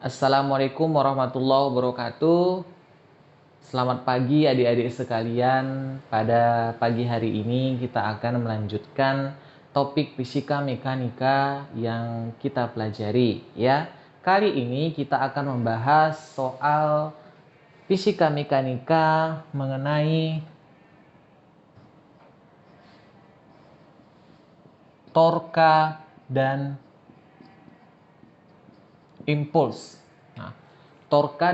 Assalamualaikum warahmatullahi wabarakatuh. Selamat pagi adik-adik sekalian. Pada pagi hari ini kita akan melanjutkan topik fisika mekanika yang kita pelajari ya. Kali ini kita akan membahas soal fisika mekanika mengenai torka dan impuls. Nah, torka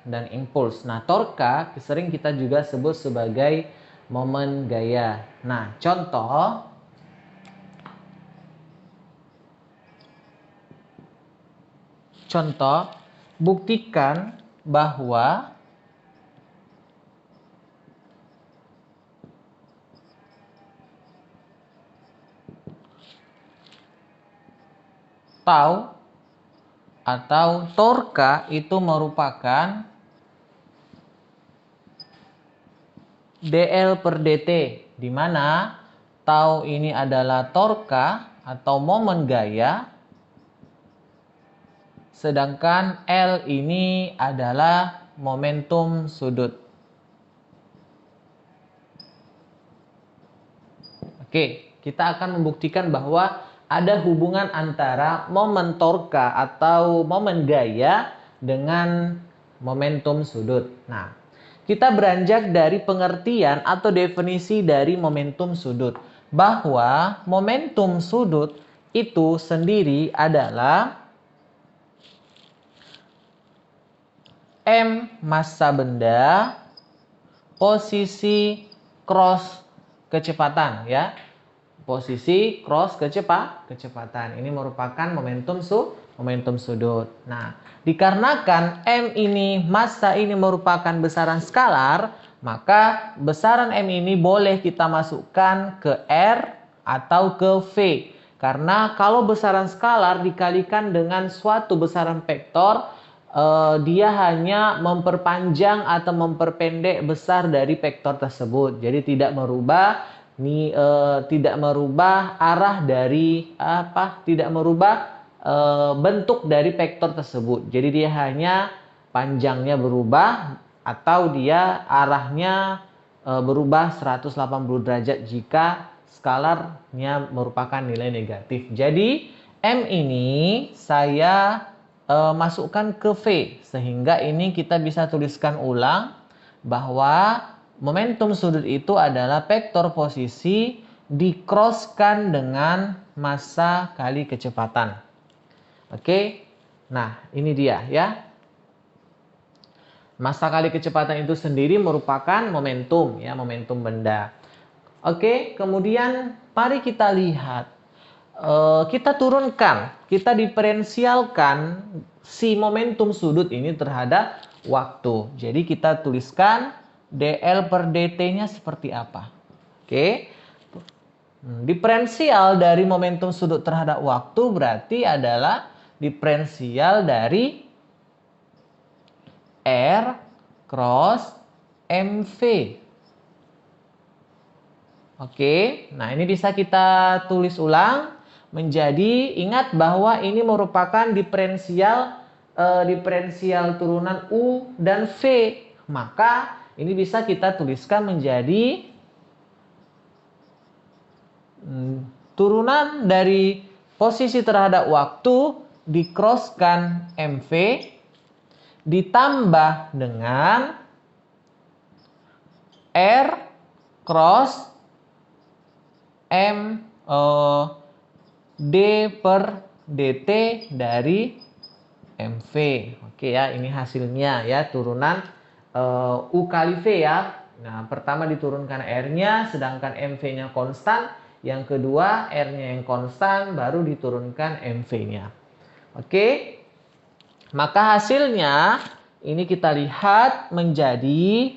dan impuls. Nah, torka sering kita juga sebut sebagai momen gaya. Nah, contoh buktikan bahwa tau atau torka itu merupakan dl per dt, di mana tau ini adalah torka atau momen gaya, sedangkan L ini adalah momentum sudut. Oke, kita akan membuktikan bahwa ada hubungan antara momen torka atau momen gaya dengan momentum sudut. Nah, kita beranjak dari pengertian atau definisi dari momentum sudut. Bahwa momentum sudut itu sendiri adalah M massa benda, posisi cross kecepatan ya. Posisi cross kecepatan. Ini merupakan momentum sudut. Nah, dikarenakan M ini, massa ini merupakan besaran skalar, maka besaran M ini boleh kita masukkan ke R atau ke V. Karena kalau besaran skalar dikalikan dengan suatu besaran vektor, dia hanya memperpanjang atau memperpendek besar dari vektor tersebut. Jadi tidak merubah arah dari tidak merubah bentuk dari vektor tersebut. Jadi dia hanya panjangnya berubah atau dia arahnya berubah 180 derajat jika skalarnya merupakan nilai negatif. Jadi M ini saya masukkan ke V, sehingga ini kita bisa tuliskan ulang bahwa momentum sudut itu adalah vektor posisi dikrosskan dengan massa kali kecepatan. Oke, nah ini dia ya. Massa kali kecepatan itu sendiri merupakan momentum ya, momentum benda. Oke, kemudian mari kita lihat. Kita turunkan, kita diferensialkan si momentum sudut ini terhadap waktu. Jadi kita tuliskan dl per dt-nya seperti apa. Oke. Diferensial dari momentum sudut terhadap waktu berarti adalah diferensial dari R cross MV. Oke, nah ini bisa kita tulis ulang menjadi, ingat bahwa ini merupakan diferensial turunan U dan V. Maka ini bisa kita tuliskan menjadi turunan dari posisi terhadap waktu dikrosskan MV ditambah dengan R cross M D per dt dari MV. Oke ya, ini hasilnya ya, turunan U kali V ya. Nah, pertama diturunkan R-nya, sedangkan MV-nya konstan. Yang kedua, R-nya yang konstan, baru diturunkan MV-nya. Oke. Maka hasilnya, ini kita lihat menjadi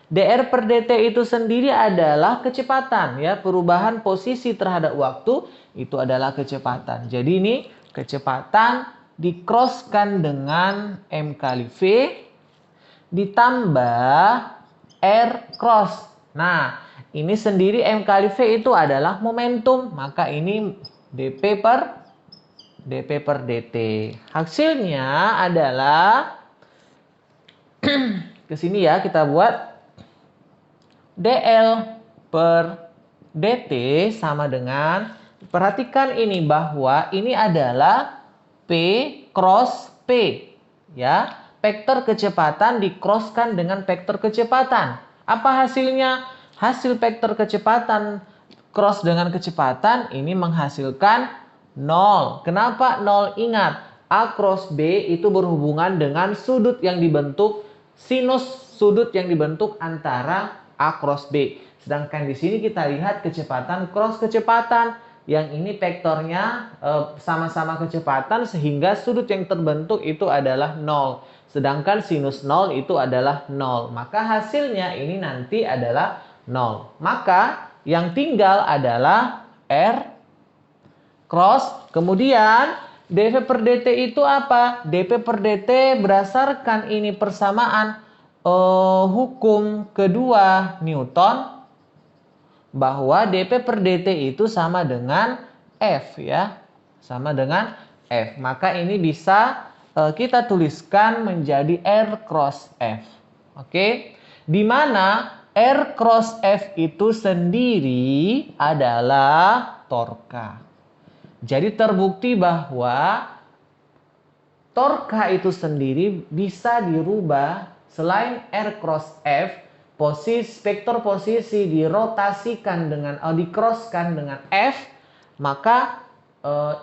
dr per dt itu sendiri adalah kecepatan ya. Perubahan posisi terhadap waktu itu adalah kecepatan. Jadi ini kecepatan dikrosskan dengan M kali V ditambah R cross. Nah, ini sendiri M kali V itu adalah momentum. Maka ini dp per dP per dt. Hasilnya adalah ke sini ya, kita buat dl per dt sama dengan, perhatikan ini bahwa ini adalah P cross P ya. Vektor kecepatan di-crosskan dengan vektor kecepatan. Apa hasilnya? Hasil vektor kecepatan cross dengan kecepatan ini menghasilkan 0. Kenapa 0? Ingat, A cross B itu berhubungan dengan sudut yang dibentuk, sinus sudut yang dibentuk antara A cross B. Sedangkan di sini kita lihat kecepatan cross kecepatan. Yang ini vektornya sama-sama kecepatan sehingga sudut yang terbentuk itu adalah 0. Sedangkan sinus 0 itu adalah 0. Maka hasilnya ini nanti adalah 0. Maka yang tinggal adalah R cross. Kemudian dV per dt itu apa? dP per dt berdasarkan ini persamaan hukum kedua Newton, bahwa dP per dt itu sama dengan F ya. Sama dengan F. Maka ini bisa kita tuliskan menjadi R cross F. Oke. Di mana R cross F itu sendiri adalah torka. Jadi terbukti bahwa torka itu sendiri bisa dirubah selain R cross F, vektor posisi dirotasikan dengan di-crosskan dengan F, maka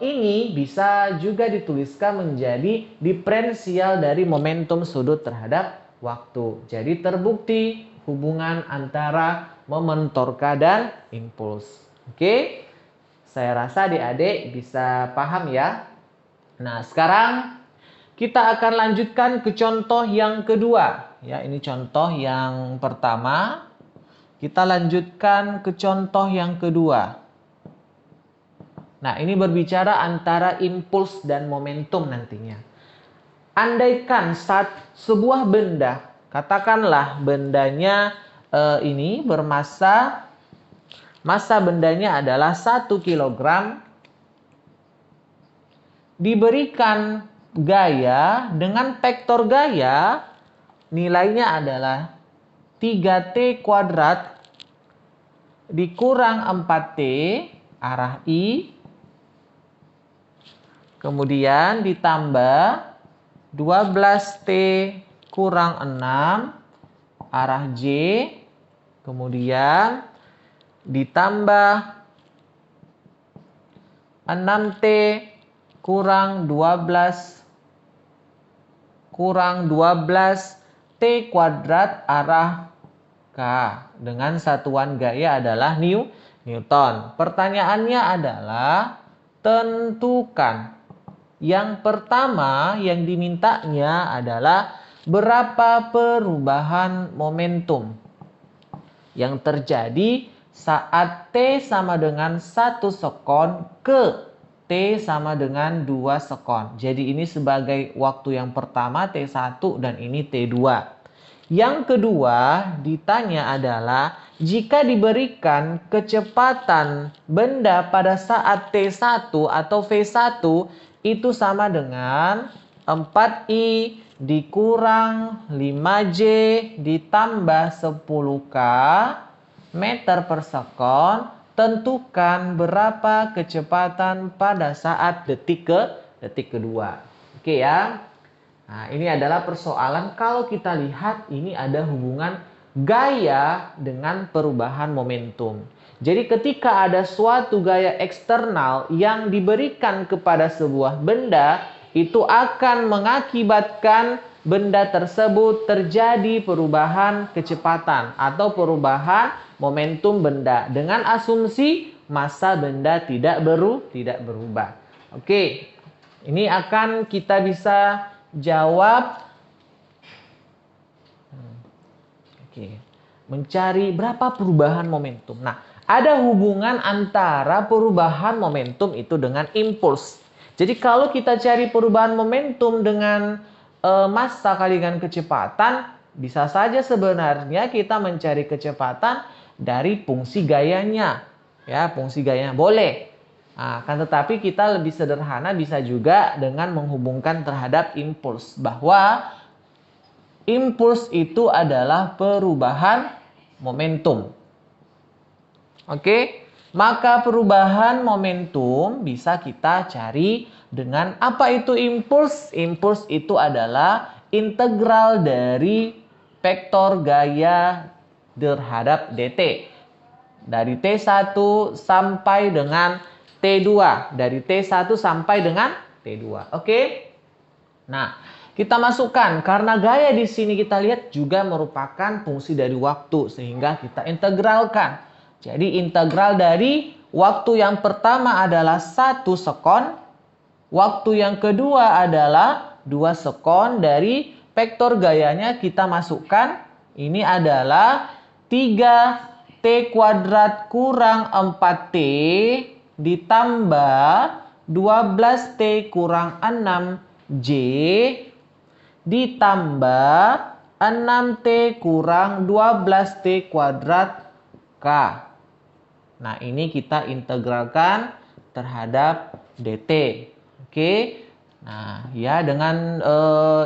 ini bisa juga dituliskan menjadi diferensial dari momentum sudut terhadap waktu. Jadi terbukti hubungan antara momen torka dan impuls. Oke? Saya rasa adik-adik bisa paham ya. Nah, sekarang kita akan lanjutkan ke contoh yang kedua. Ya, ini contoh yang pertama. Kita lanjutkan ke contoh yang kedua. Nah, ini berbicara antara impuls dan momentum nantinya. Andaikan sebuah benda, katakanlah bendanya ini massa bendanya adalah 1 kg, diberikan gaya dengan vektor gaya nilainya adalah 3t kuadrat dikurang 4t arah I, kemudian ditambah 12t kurang 6 arah J, kemudian ditambah 6t kurang 12 t kuadrat arah K dengan satuan gaya adalah Newton. Pertanyaannya adalah tentukan. Yang pertama yang dimintanya adalah berapa perubahan momentum yang terjadi saat T sama dengan 1 sekon ke T sama dengan 2 sekon. Jadi ini sebagai waktu yang pertama T1 dan ini T2. Yang kedua ditanya adalah jika diberikan kecepatan benda pada saat T1 atau V1 itu sama dengan 4I dikurang 5J ditambah 10K meter per sekon, tentukan berapa kecepatan pada saat detik kedua. Oke ya. Nah, ini adalah persoalan kalau kita lihat ini ada hubungan gaya dengan perubahan momentum. Jadi ketika ada suatu gaya eksternal yang diberikan kepada sebuah benda, itu akan mengakibatkan benda tersebut terjadi perubahan kecepatan atau perubahan momentum benda dengan asumsi massa benda tidak berubah. Oke, ini akan kita bisa jawab. Oke, mencari berapa perubahan momentum. Nah, ada hubungan antara perubahan momentum itu dengan impuls. Jadi kalau kita cari perubahan momentum dengan massa kali dengan kecepatan, bisa saja sebenarnya kita mencari kecepatan dari fungsi gayanya. Ya, fungsi gayanya boleh. Nah, kan tetapi kita lebih sederhana bisa juga dengan menghubungkan terhadap impuls. Bahwa impuls itu adalah perubahan momentum. Oke, maka perubahan momentum bisa kita cari dengan apa itu impuls? Impuls itu adalah integral dari vektor gaya terhadap dt. Dari T1 sampai dengan T2. Dari T1 sampai dengan T2. Oke? Nah, kita masukkan karena gaya di sini kita lihat juga merupakan fungsi dari waktu sehingga kita integralkan. Jadi integral dari waktu yang pertama adalah 1 sekon, waktu yang kedua adalah 2 sekon. Dari vektor gayanya kita masukkan ini adalah 3t kuadrat kurang 4t ditambah 12t kurang 6j ditambah 6t kurang 12t kuadrat k. Nah, ini kita integralkan terhadap dt. Oke. Nah, ya dengan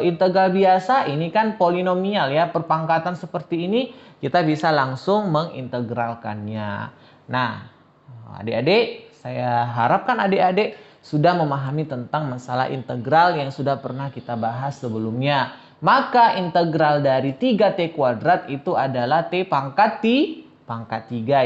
integral biasa ini kan polinomial ya, perpangkatan seperti ini kita bisa langsung mengintegralkannya. Nah, adik-adik, saya harapkan adik-adik sudah memahami tentang masalah integral yang sudah pernah kita bahas sebelumnya. Maka integral dari 3t kuadrat itu adalah t pangkat 3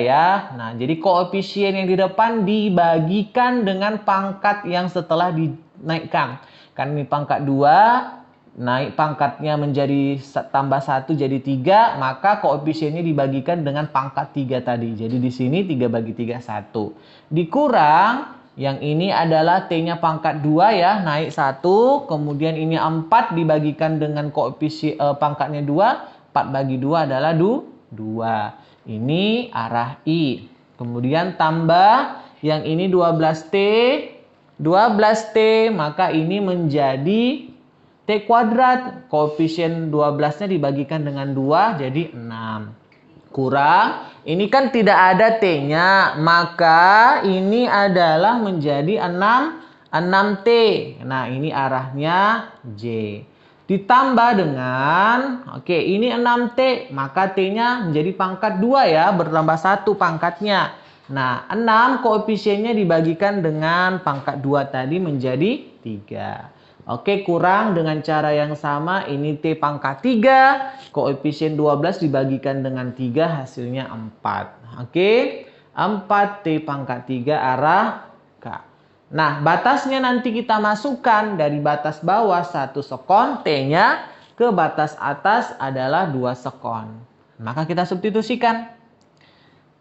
ya. Nah, jadi koefisien yang di depan dibagikan dengan pangkat yang setelah dinaikkan. Kan ini pangkat 2, naik pangkatnya menjadi tambah 1 jadi 3, maka koefisiennya dibagikan dengan pangkat 3 tadi. Jadi di sini 3 bagi 3 1. Dikurang yang ini adalah t-nya pangkat 2 ya, naik 1, kemudian ini 4 dibagikan dengan koefisien pangkatnya 2, 4 bagi 2 adalah 2. Ini arah I. Kemudian tambah yang ini 12T. 12T maka ini menjadi T kuadrat. Koefisien 12-nya dibagikan dengan 2 jadi 6. Kurang. Ini kan tidak ada T-nya. Maka ini adalah menjadi 6T. Nah ini arahnya J. Ditambah dengan, oke ini 6T, maka T-nya menjadi pangkat 2 ya, bertambah 1 pangkatnya. Nah 6 koefisiennya dibagikan dengan pangkat 2 tadi menjadi 3. Oke, kurang dengan cara yang sama, ini T pangkat 3, koefisien 12 dibagikan dengan 3 hasilnya 4. Oke, 4T pangkat 3 arah K. Nah, batasnya nanti kita masukkan dari batas bawah 1 sekon, T-nya ke batas atas adalah 2 sekon. Maka kita substitusikan.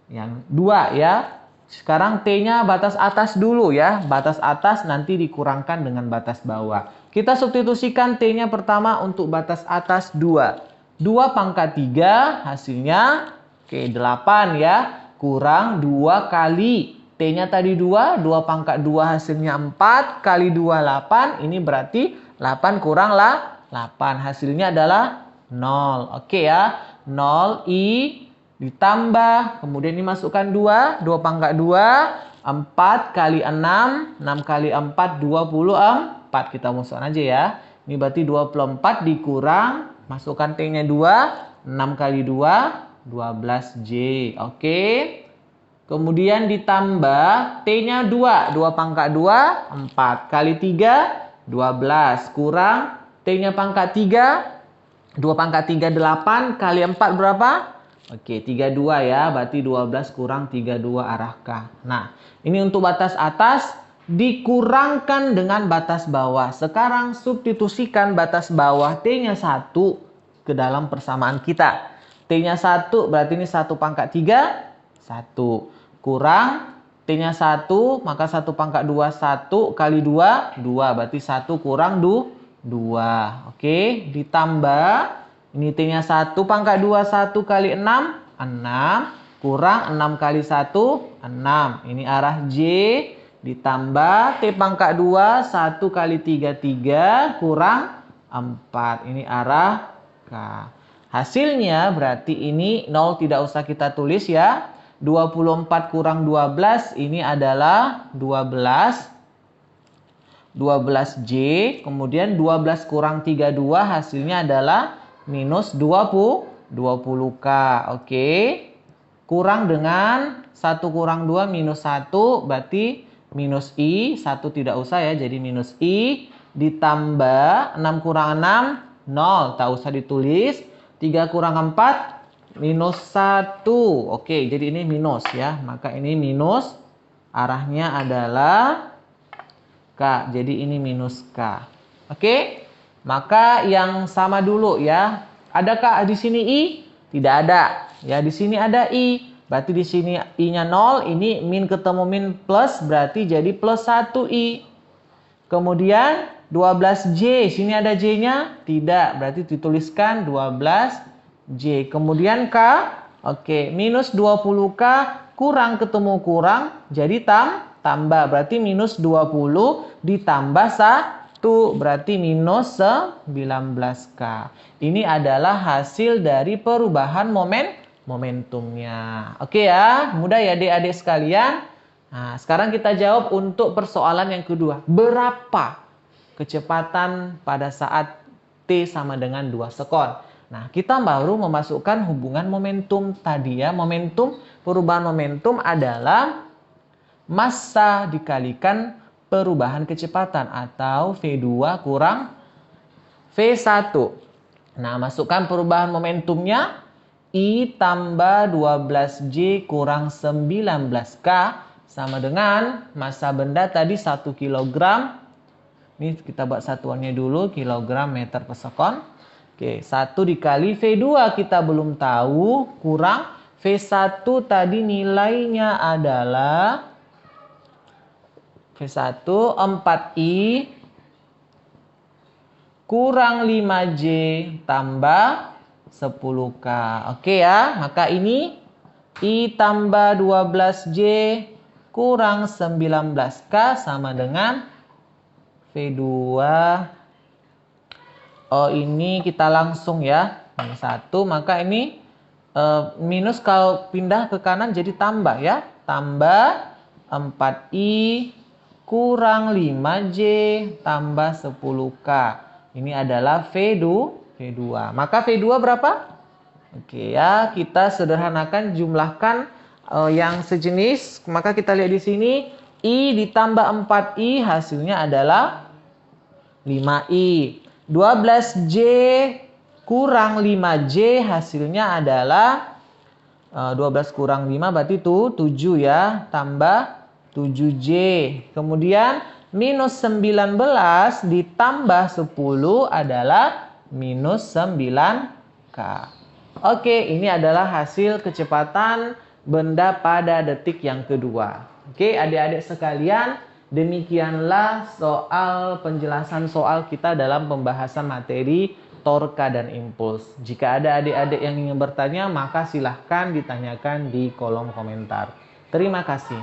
Yang 2 ya. Sekarang T-nya batas atas dulu ya. Batas atas nanti dikurangkan dengan batas bawah. Kita substitusikan T-nya pertama untuk batas atas 2. 2 pangkat 3 hasilnya oke 8 ya. Kurang 2 kali T-nya tadi 2, 2 pangkat 2 hasilnya 4, kali 2, 8. Ini berarti 8 kurang 8. Hasilnya adalah 0. Oke ya, 0 I ditambah. Kemudian dimasukkan 2, 2 pangkat 2, 4 kali 6, 6 kali 4, 24. Kita masukkan aja ya. Ini berarti 24 dikurang, masukkan T-nya 2, 6 kali 2, 12J. Oke. Kemudian ditambah T-nya 2. 2 pangkat 2, 4. Kali 3, 12. Kurang T-nya pangkat 3. 2 pangkat 3, 8. Kali 4 berapa? Oke, 32 ya. Berarti 12 kurang 32 arah K. Nah, ini untuk batas atas dikurangkan dengan batas bawah. Sekarang substitusikan batas bawah T-nya 1 ke dalam persamaan kita. T-nya 1 berarti ini 1 pangkat 3. 1 kurang T-nya 1, maka 1 pangkat 2, 1 kali 2, 2. Berarti 1 kurang 2. Oke, ditambah ini T-nya 1 pangkat 2, 1 kali 6, 6. Kurang 6 kali 1, 6. Ini arah J. Ditambah T pangkat 2, 1 kali 3, 3. Kurang 4. Ini arah K. Hasilnya berarti ini 0 tidak usah kita tulis ya. 24 kurang 12 ini adalah 12J. Kemudian 12 kurang 32 hasilnya adalah minus 20K. Oke. Kurang dengan 1 kurang 2 minus 1 berarti minus I. 1 tidak usah ya, jadi minus I. Ditambah 6 kurang 6 0, tak usah ditulis. 3 kurang 4 minus 1. Oke, jadi ini minus ya. Maka ini minus, arahnya adalah K. Jadi ini minus K. Oke. Maka yang sama dulu ya. Adakah di sini I? Tidak ada. Ya, di sini ada I. Berarti di sini I-nya 0, ini min ketemu min plus berarti jadi plus 1I. Kemudian 12J, sini ada J-nya? Tidak, berarti dituliskan 12J. Kemudian K, oke, minus 20K kurang ketemu kurang, jadi tambah. Berarti minus 20 ditambah 1, berarti minus 19K. Ini adalah hasil dari perubahan momentumnya. Oke ya, mudah ya adik-adik sekalian. Nah, sekarang kita jawab untuk persoalan yang kedua. Berapa kecepatan pada saat T sama dengan 2 sekon? Nah, kita baru memasukkan hubungan momentum tadi ya. Perubahan momentum adalah massa dikalikan perubahan kecepatan atau V2 kurang V1. Nah, masukkan perubahan momentumnya. I tambah 12J kurang 19K sama dengan massa benda tadi 1 kg. Ini kita buat satuannya dulu, kilogram meter per sekon. Oke, 1 dikali V2 kita belum tahu, kurang V1 tadi nilainya adalah V1 4I kurang 5J tambah 10K. Oke ya, maka ini I tambah 12J kurang 19K sama dengan V2. Oh, ini kita langsung ya. Ini 1, maka ini minus kalau pindah ke kanan jadi tambah ya. Tambah 4I kurang 5J tambah 10K. Ini adalah V2. Maka V2 berapa? Oke ya, kita sederhanakan, jumlahkan yang sejenis. Maka kita lihat di sini I ditambah 4I hasilnya adalah 5I. 12J kurang 5J hasilnya adalah 12 kurang 5 berarti itu 7 ya, tambah 7J. Kemudian minus 19 ditambah 10 adalah minus 9K. Oke, ini adalah hasil kecepatan benda pada detik yang kedua. Oke, adik-adik sekalian, demikianlah penjelasan soal kita dalam pembahasan materi torka dan impuls. Jika ada adik-adik yang ingin bertanya, maka silahkan ditanyakan di kolom komentar. Terima kasih.